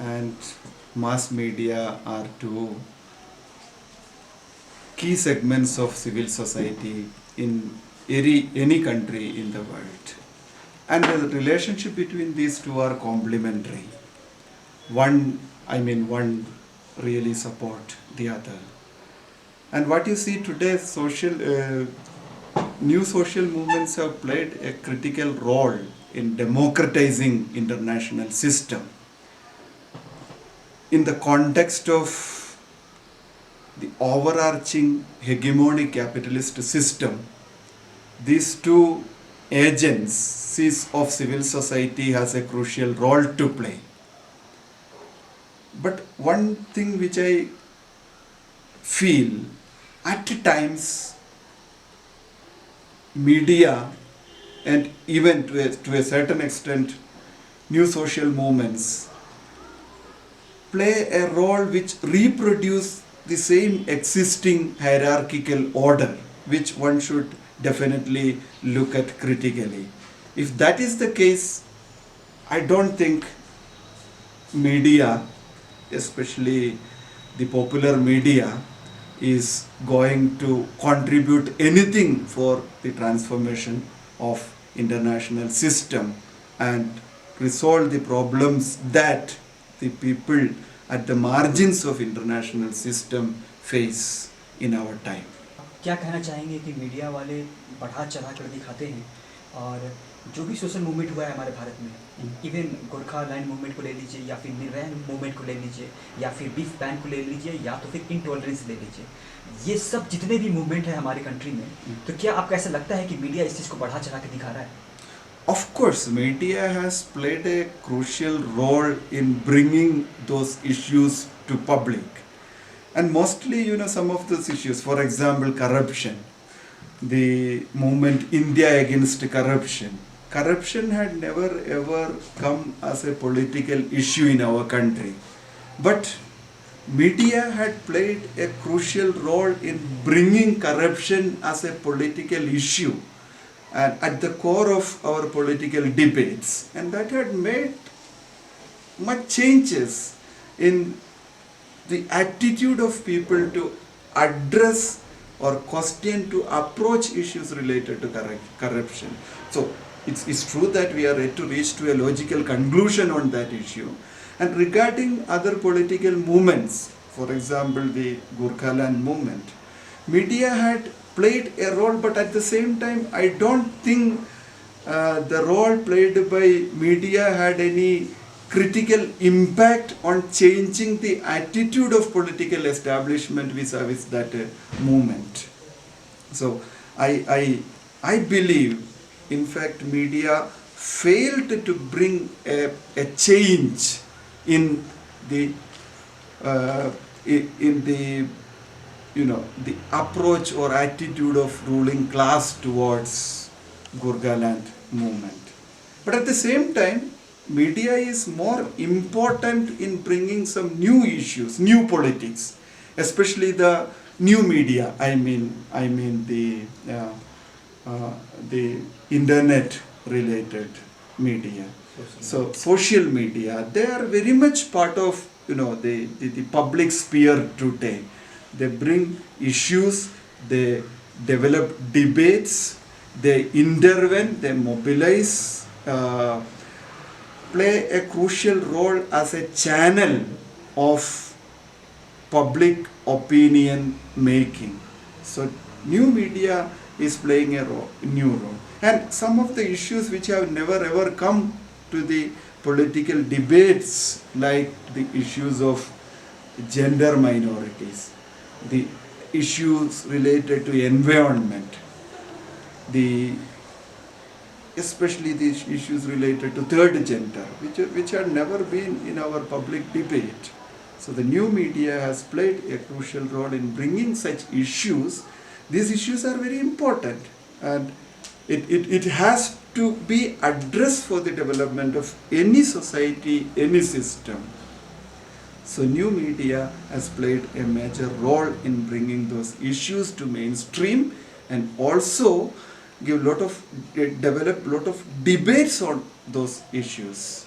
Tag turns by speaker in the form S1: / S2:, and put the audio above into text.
S1: and mass media are two key segments of civil society in any country in the world. And the relationship between these two are complementary. One really support the other. And what you see today, new social movements have played a critical role in democratizing international system. In the context of the overarching hegemonic capitalist system, these two agencies of civil society has a crucial role to play. But one thing which I feel at times media and even to a certain extent new social movements play a role which reproduce the same existing hierarchical order which one should definitely look at critically. If that is the case, I don't think media, especially the popular media, is going to contribute anything for the transformation of international system and resolve the problems that the people at the margins of international system face in our time.
S2: क्या कहना चाहेंगे कि media वाले बढ़ा चढ़ा कर दिखाते हैं और जो भी सोशल मूवमेंट हुआ है हमारे भारत में, इवन गोरखा लैंड मूवमेंट को ले लीजिए या फिर निर्भया मूवमेंट को ले लीजिए या फिर बीफ बैन को ले लीजिए या तो फिर इनटॉलरेंस ले लीजिए, ये सब जितने भी मूवमेंट है हमारे कंट्री में, तो क्या आपको ऐसा लगता है कि मीडिया इस चीज़ को बढ़ा चढ़ा कर दिखा रहा है?
S1: Of course, media has played a crucial role in bringing those issues to public. And mostly, some of those issues, for example, corruption, the movement India against corruption. Corruption had never ever come as a political issue in our country. But media had played a crucial role in bringing corruption as a political issue and at the core of our political debates. And that had made much changes in the attitude of people to address or question, to approach issues related to corruption. So it's true that we are yet to reach to a logical conclusion on that issue. And regarding other political movements, for example the Gorkhaland movement, media had played a role, but at the same time I don't think the role played by media had any critical impact on changing the attitude of political establishment vis-a-vis that movement. So I believe, in fact, media failed to bring a change in the the approach or attitude of ruling class towards Gorkhaland movement. But at the same time, media is more important in bringing some new issues, new politics, especially the new media. I mean the internet related media. So social media, they are very much part of the public sphere today. They bring issues, they develop debates, they intervene, they mobilize, play a crucial role as a channel of public opinion making. So new media is playing a new role. And some of the issues which have never ever come to the political debates, like the issues of gender minorities, the issues related to environment, especially these issues related to third gender, which had never been in our public debate. So the new media has played a crucial role in bringing such issues. These issues are very important, and it has to be addressed for the development of any society, any system. So new media has played a major role in bringing those issues to mainstream and also develop lot of debates on those issues.